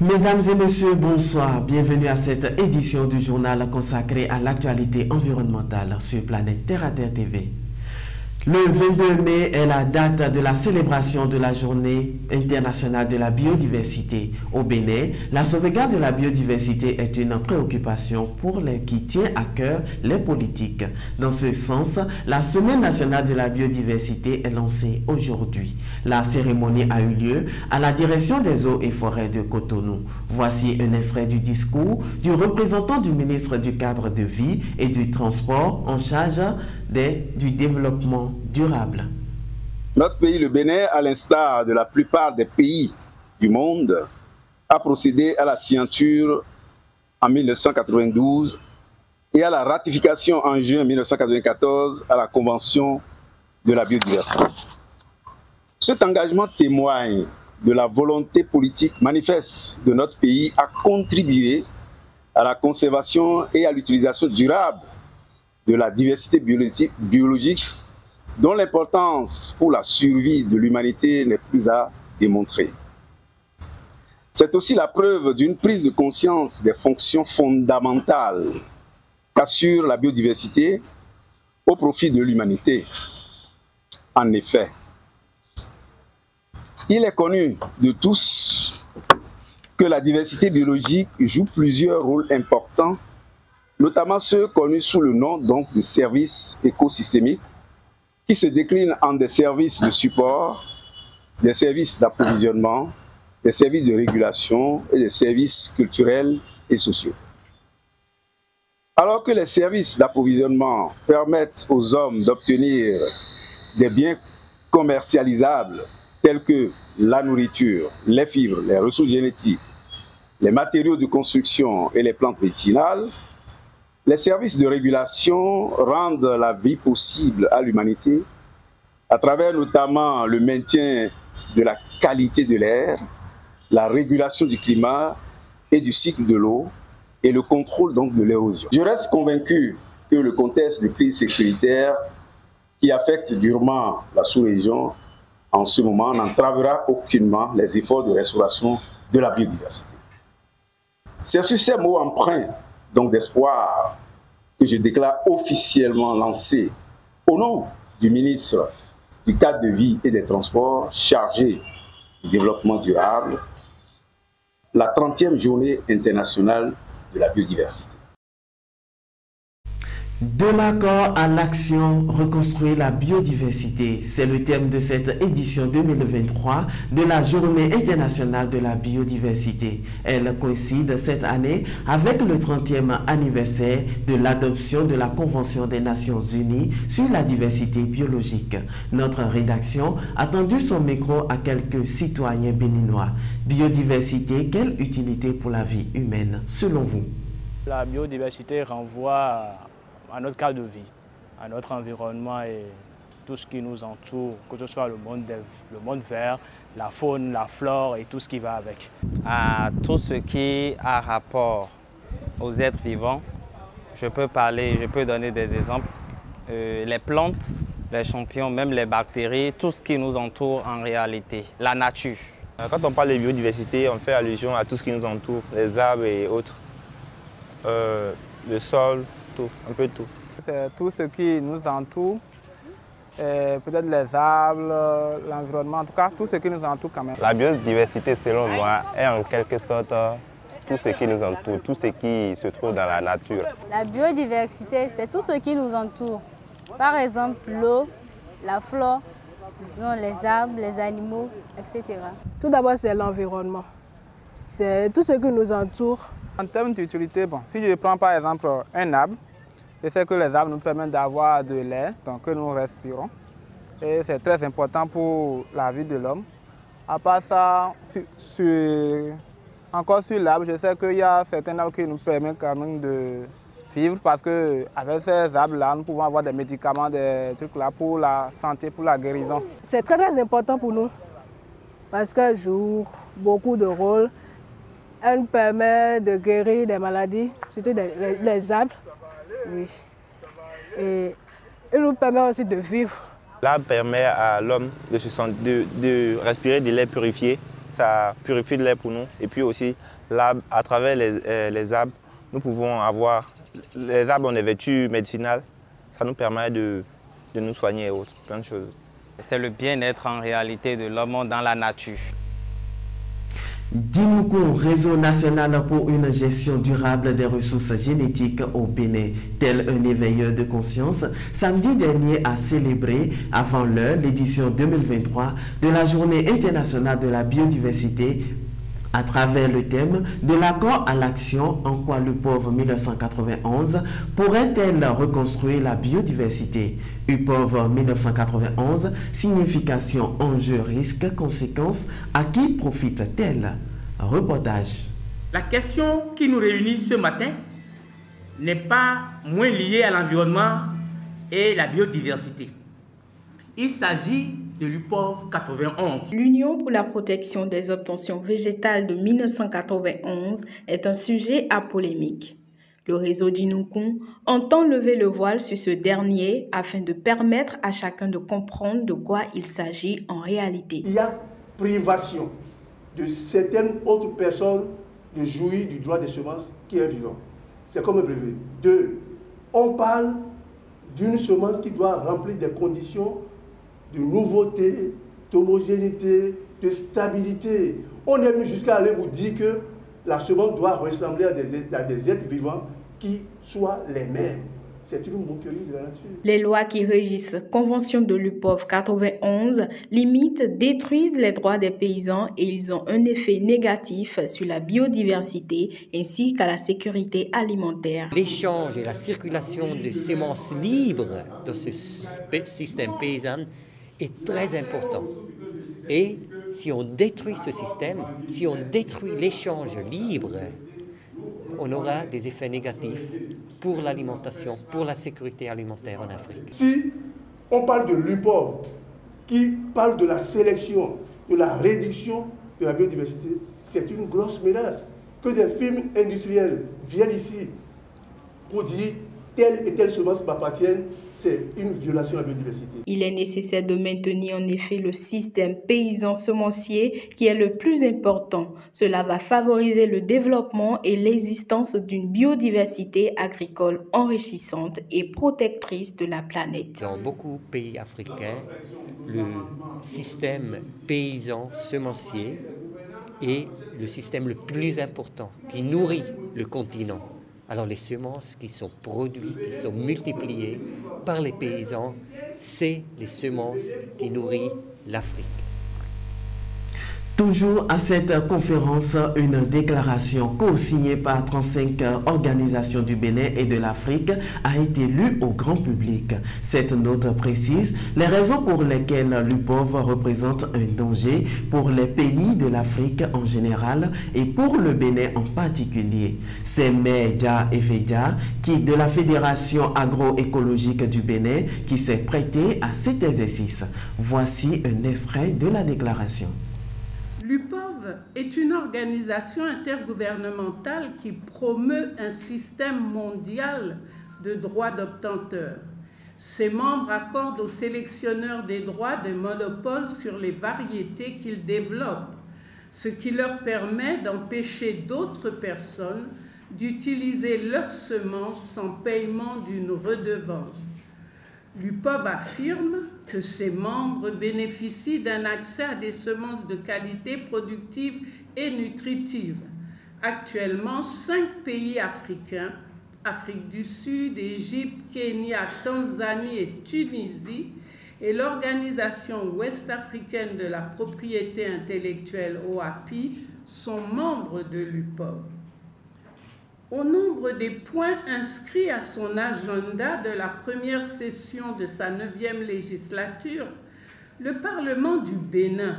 Mesdames et messieurs, bonsoir. Bienvenue à cette édition du journal consacré à l'actualité environnementale sur Planète Terre à Terre TV. Le 22 mai est la date de la célébration de la Journée internationale de la biodiversité. Au Bénin, la sauvegarde de la biodiversité est une préoccupation qui tient à cœur les politiques. Dans ce sens, la Semaine nationale de la biodiversité est lancée aujourd'hui. La cérémonie a eu lieu à la direction des eaux et forêts de Cotonou. Voici un extrait du discours du représentant du ministre du Cadre de vie et du Transport en charge du développement durable. Notre pays, le Bénin, à l'instar de la plupart des pays du monde, a procédé à la signature en 1992 et à la ratification en juin 1994 à la Convention de la biodiversité. Cet engagement témoigne de la volonté politique manifeste de notre pays à contribuer à la conservation et à l'utilisation durable de la diversité biologique dont l'importance pour la survie de l'humanité n'est plus à démontrer. C'est aussi la preuve d'une prise de conscience des fonctions fondamentales qu'assure la biodiversité au profit de l'humanité. En effet, il est connu de tous que la diversité biologique joue plusieurs rôles importants, notamment ceux connus sous le nom de services écosystémiques, qui se déclinent en des services de support, des services d'approvisionnement, des services de régulation et des services culturels et sociaux. Alors que les services d'approvisionnement permettent aux hommes d'obtenir des biens commercialisables tels que la nourriture, les fibres, les ressources génétiques, les matériaux de construction et les plantes médicinales, les services de régulation rendent la vie possible à l'humanité à travers notamment le maintien de la qualité de l'air, la régulation du climat et du cycle de l'eau et le contrôle de l'érosion. Je reste convaincu que le contexte de crise sécuritaire qui affecte durement la sous-région en ce moment n'entravera aucunement les efforts de restauration de la biodiversité. C'est sur ces mots empreints d'espoir que je déclare officiellement lancé au nom du ministre du Cadre de vie et des Transports chargé du développement durable la 30e journée internationale de la biodiversité. De l'accord à l'action, reconstruire la biodiversité, c'est le thème de cette édition 2023 de la Journée internationale de la biodiversité. Elle coïncide cette année avec le 30e anniversaire de l'adoption de la Convention des Nations Unies sur la diversité biologique. Notre rédaction a tendu son micro à quelques citoyens béninois. Biodiversité, quelle utilité pour la vie humaine, selon vous? La biodiversité renvoie à notre cadre de vie, à notre environnement et tout ce qui nous entoure, que ce soit le monde vert, la faune, la flore et tout ce qui va avec. À tout ce qui a rapport aux êtres vivants, je peux donner des exemples. Les plantes, les champignons, même les bactéries, tout ce qui nous entoure en réalité, la nature. Quand on parle de biodiversité, on fait allusion à tout ce qui nous entoure, les arbres et autres, le sol, tout, un peu tout. C'est tout ce qui nous entoure, peut-être les arbres, l'environnement, en tout cas tout ce qui nous entoure quand même. La biodiversité, selon moi, est en quelque sorte tout ce qui nous entoure, tout ce qui se trouve dans la nature. La biodiversité, c'est tout ce qui nous entoure. Par exemple, l'eau, la flore, les arbres, les animaux, etc. Tout d'abord, c'est l'environnement. C'est tout ce qui nous entoure. En termes d'utilité, si je prends par exemple un arbre, je sais que les arbres nous permettent d'avoir de l'air que nous respirons. Et c'est très important pour la vie de l'homme. À part ça, encore sur l'arbre, je sais qu'il y a certains arbres qui nous permettent quand même de vivre parce qu'avec ces arbres-là, nous pouvons avoir des médicaments, des trucs là pour la santé, pour la guérison. C'est très très important pour nous parce qu'elle joue beaucoup de rôles. Elle nous permet de guérir des maladies, surtout les arbres. Oui. Et elle nous permet aussi de vivre. L'arbre permet à l'homme de respirer de l'air purifié. Ça purifie de l'air pour nous. Et puis aussi, à travers les arbres, nous pouvons avoir... Les arbres ont des vertus médicinales. Ça nous permet de nous soigner et autres, plein de choses. C'est le bien-être en réalité de l'homme dans la nature. Dinoukoun, réseau national pour une gestion durable des ressources génétiques au Bénin, tel un éveilleur de conscience, samedi dernier a célébré avant l'heure l'édition 2023 de la Journée internationale de la biodiversité à travers le thème de l'accord à l'action en quoi le pauvre 1991 pourrait-elle reconstruire la biodiversité. UPOV 1991, signification, enjeu, risque, conséquences, à qui profite-t-elle? Reportage. La question qui nous réunit ce matin n'est pas moins liée à l'environnement et la biodiversité. Il s'agit de l'UPOV 91. L'Union pour la protection des obtentions végétales de 1991 est un sujet à polémique. Le réseau Dinoukoun entend lever le voile sur ce dernier afin de permettre à chacun de comprendre de quoi il s'agit en réalité. Il y a privation de certaines autres personnes de jouir du droit des semences qui est vivant. C'est comme un brevet. 2. On parle d'une semence qui doit remplir des conditions de nouveauté, d'homogénéité, de stabilité. On est venu jusqu'à aller vous dire que la semence doit ressembler à des êtres vivants qui soient les mêmes. C'est une moquerie de la nature. Les lois qui régissent Convention de l'UPOV 91 limitent, détruisent les droits des paysans et ils ont un effet négatif sur la biodiversité ainsi qu'à la sécurité alimentaire. L'échange et la circulation de semences libres dans ce système paysan est très important. Et si on détruit ce système, si on détruit l'échange libre, on aura des effets négatifs pour l'alimentation, pour la sécurité alimentaire en Afrique. Si on parle de l'UPOV, qui parle de la sélection, de la réduction de la biodiversité, c'est une grosse menace. Que des firmes industrielles viennent ici pour dire telle et telle semence m'appartiennent, c'est une violation de la biodiversité. Il est nécessaire de maintenir en effet le système paysan semencier qui est le plus important. Cela va favoriser le développement et l'existence d'une biodiversité agricole enrichissante et protectrice de la planète. Dans beaucoup de pays africains, le système paysan semencier est le système le plus important qui nourrit le continent. Alors les semences qui sont produites, qui sont multipliées par les paysans, c'est les semences qui nourrissent l'Afrique. Toujours à cette conférence, une déclaration co-signée par 35 organisations du Bénin et de l'Afrique a été lue au grand public. Cette note précise les raisons pour lesquelles l'UPOV représente un danger pour les pays de l'Afrique en général et pour le Bénin en particulier. C'est Medja Efeja, de la Fédération agroécologique du Bénin, qui s'est prêté à cet exercice. Voici un extrait de la déclaration. L'UPOV est une organisation intergouvernementale qui promeut un système mondial de droits d'obtenteurs. Ses membres accordent aux sélectionneurs des droits de monopole sur les variétés qu'ils développent, ce qui leur permet d'empêcher d'autres personnes d'utiliser leurs semences sans paiement d'une redevance. L'UPOV affirme que ses membres bénéficient d'un accès à des semences de qualité productive et nutritive. Actuellement, 5 pays africains, Afrique du Sud, Égypte, Kenya, Tanzanie et Tunisie, et l'Organisation ouest-africaine de la propriété intellectuelle OAPI sont membres de l'UPOV. Au nombre des points inscrits à son agenda de la première session de sa 9e législature, le Parlement du Bénin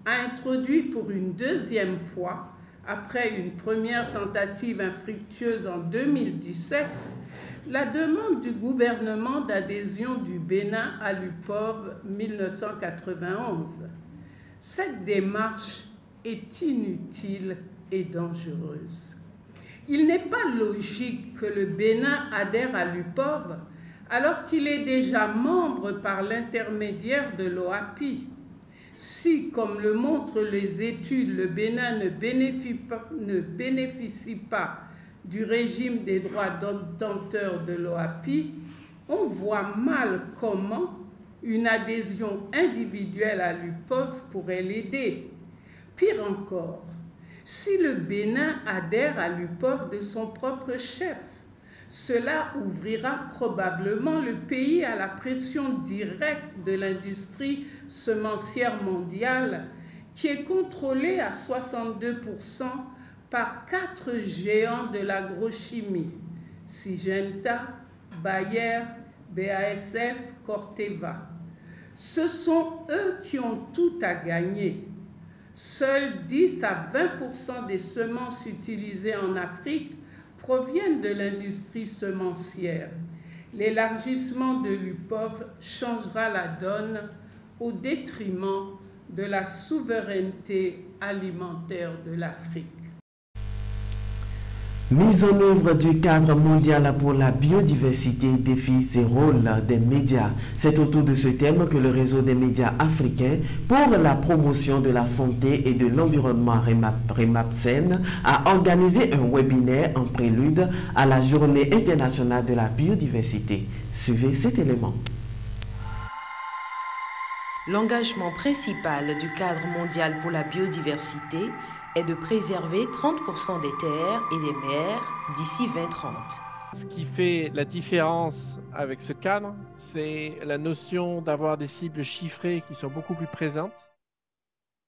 a introduit pour une deuxième fois, après une première tentative infructueuse en 2017, la demande du gouvernement d'adhésion du Bénin à l'UPOV 1991. Cette démarche est inutile et dangereuse. Il n'est pas logique que le Bénin adhère à l'UPOV alors qu'il est déjà membre par l'intermédiaire de l'OAPI. Si, comme le montrent les études, le Bénin ne bénéficie pas du régime des droits d'obtenteur de l'OAPI, on voit mal comment une adhésion individuelle à l'UPOV pourrait l'aider. Pire encore, si le Bénin adhère à l'UPOV de son propre chef, cela ouvrira probablement le pays à la pression directe de l'industrie semencière mondiale qui est contrôlée à 62% par 4 géants de l'agrochimie, Syngenta, Bayer, BASF, Corteva. Ce sont eux qui ont tout à gagner. Seuls 10 à 20% des semences utilisées en Afrique proviennent de l'industrie semencière. L'élargissement de l'UPOV changera la donne au détriment de la souveraineté alimentaire de l'Afrique. Mise en œuvre du cadre mondial pour la biodiversité, défis et rôle des médias. C'est autour de ce thème que le réseau des médias africains pour la promotion de la santé et de l'environnement REMAPSEN a organisé un webinaire en prélude à la Journée internationale de la biodiversité. Suivez cet élément. L'engagement principal du cadre mondial pour la biodiversité est de préserver 30% des terres et des mers d'ici 2030. Ce qui fait la différence avec ce cadre, c'est la notion d'avoir des cibles chiffrées qui sont beaucoup plus présentes.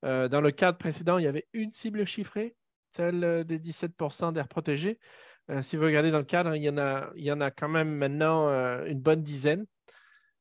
Dans le cadre précédent, il y avait une cible chiffrée, celle des 17% d'aires protégées. Si vous regardez dans le cadre, il y en a quand même maintenant une bonne dizaine.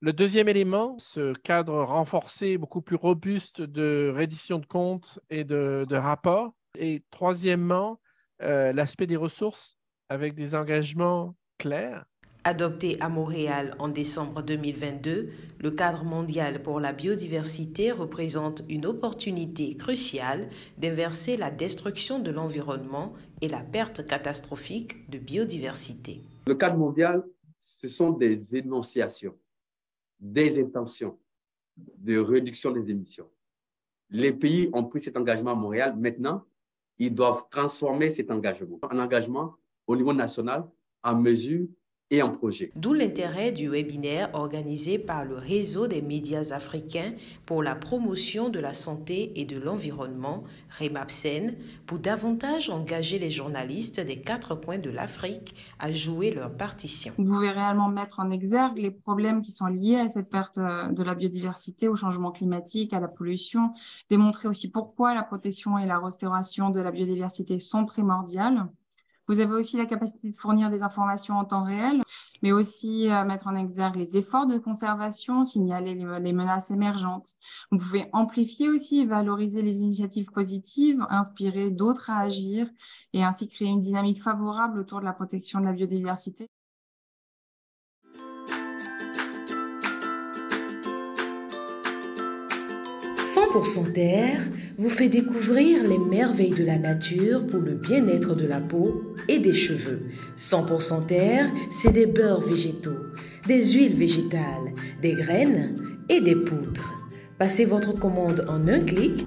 Le deuxième élément, ce cadre renforcé, beaucoup plus robuste de reddition de comptes et de rapports. Et troisièmement, l'aspect des ressources avec des engagements clairs. Adopté à Montréal en décembre 2022, le cadre mondial pour la biodiversité représente une opportunité cruciale d'inverser la destruction de l'environnement et la perte catastrophique de biodiversité. Le cadre mondial, ce sont des énonciations, des intentions de réduction des émissions. Les pays ont pris cet engagement à Montréal. Maintenant, ils doivent transformer cet engagement en engagement au niveau national, en mesure et en projet. D'où l'intérêt du webinaire organisé par le réseau des médias africains pour la promotion de la santé et de l'environnement, REMAPSEN, pour davantage engager les journalistes des 4 coins de l'Afrique à jouer leur partition. Vous pouvez réellement mettre en exergue les problèmes qui sont liés à cette perte de la biodiversité, au changement climatique, à la pollution, démontrer aussi pourquoi la protection et la restauration de la biodiversité sont primordiales. Vous avez aussi la capacité de fournir des informations en temps réel, mais aussi mettre en exergue les efforts de conservation, signaler les menaces émergentes. Vous pouvez amplifier aussi et valoriser les initiatives positives, inspirer d'autres à agir et ainsi créer une dynamique favorable autour de la protection de la biodiversité. « 100% Terre » vous fait découvrir les merveilles de la nature pour le bien-être de la peau et des cheveux. 100% Terre, c'est des beurres végétaux, des huiles végétales, des graines et des poudres. Passez votre commande en un clic.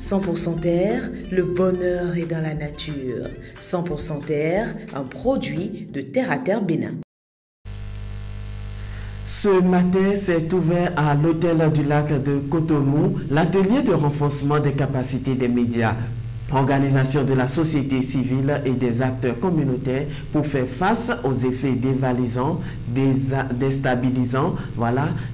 « 100% Terre, le bonheur est dans la nature. 100% Terre, un produit de Terre à Terre Bénin. » Ce matin, s'est ouvert à l'hôtel du lac de Cotonou l'atelier de renforcement des capacités des médias, organisation de la société civile et des acteurs communautaires pour faire face aux effets dévalisants, déstabilisants,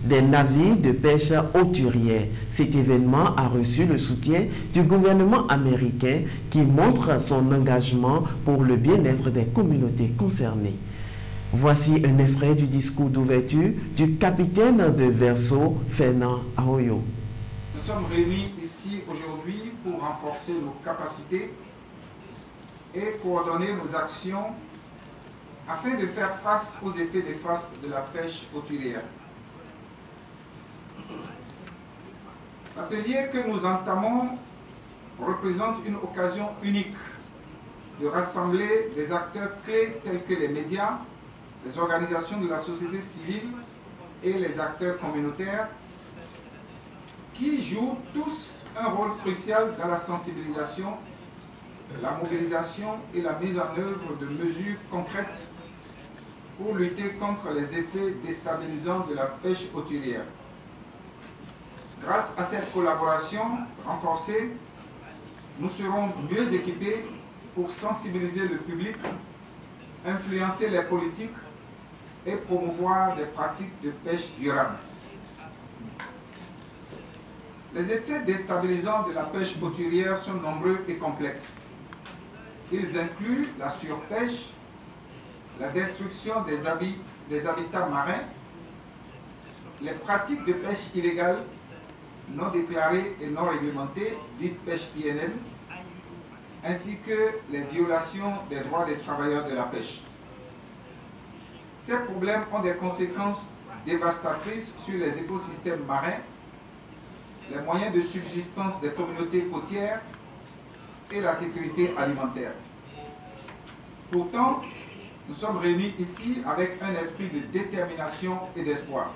des navires de pêche hauturière. Cet événement a reçu le soutien du gouvernement américain qui montre son engagement pour le bien-être des communautés concernées. Voici un extrait du discours d'ouverture du capitaine de Verseau, Fernand Arroyo. Nous sommes réunis ici aujourd'hui pour renforcer nos capacités et coordonner nos actions afin de faire face aux effets néfastes de la pêche hauturière. L'atelier que nous entamons représente une occasion unique de rassembler des acteurs clés tels que les médias, les organisations de la société civile et les acteurs communautaires qui jouent tous un rôle crucial dans la sensibilisation, la mobilisation et la mise en œuvre de mesures concrètes pour lutter contre les effets déstabilisants de la pêche hôtelière. Grâce à cette collaboration renforcée, nous serons mieux équipés pour sensibiliser le public, influencer les politiques et promouvoir des pratiques de pêche durable. Les effets déstabilisants de la pêche hôtelière sont nombreux et complexes. Ils incluent la surpêche, la destruction des habitats marins, les pratiques de pêche illégale, non déclarées et non réglementées, dites pêche INN, ainsi que les violations des droits des travailleurs de la pêche. Ces problèmes ont des conséquences dévastatrices sur les écosystèmes marins, les moyens de subsistance des communautés côtières et la sécurité alimentaire. Pourtant, nous sommes réunis ici avec un esprit de détermination et d'espoir.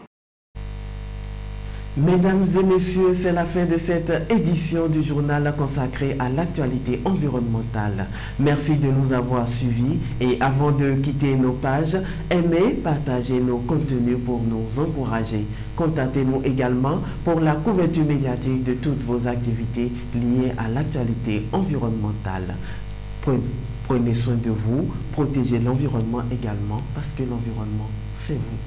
Mesdames et messieurs, c'est la fin de cette édition du journal consacré à l'actualité environnementale. Merci de nous avoir suivis et avant de quitter nos pages, aimez, partagez nos contenus pour nous encourager. Contactez-nous également pour la couverture médiatique de toutes vos activités liées à l'actualité environnementale. Prenez soin de vous, protégez l'environnement également parce que l'environnement, c'est vous.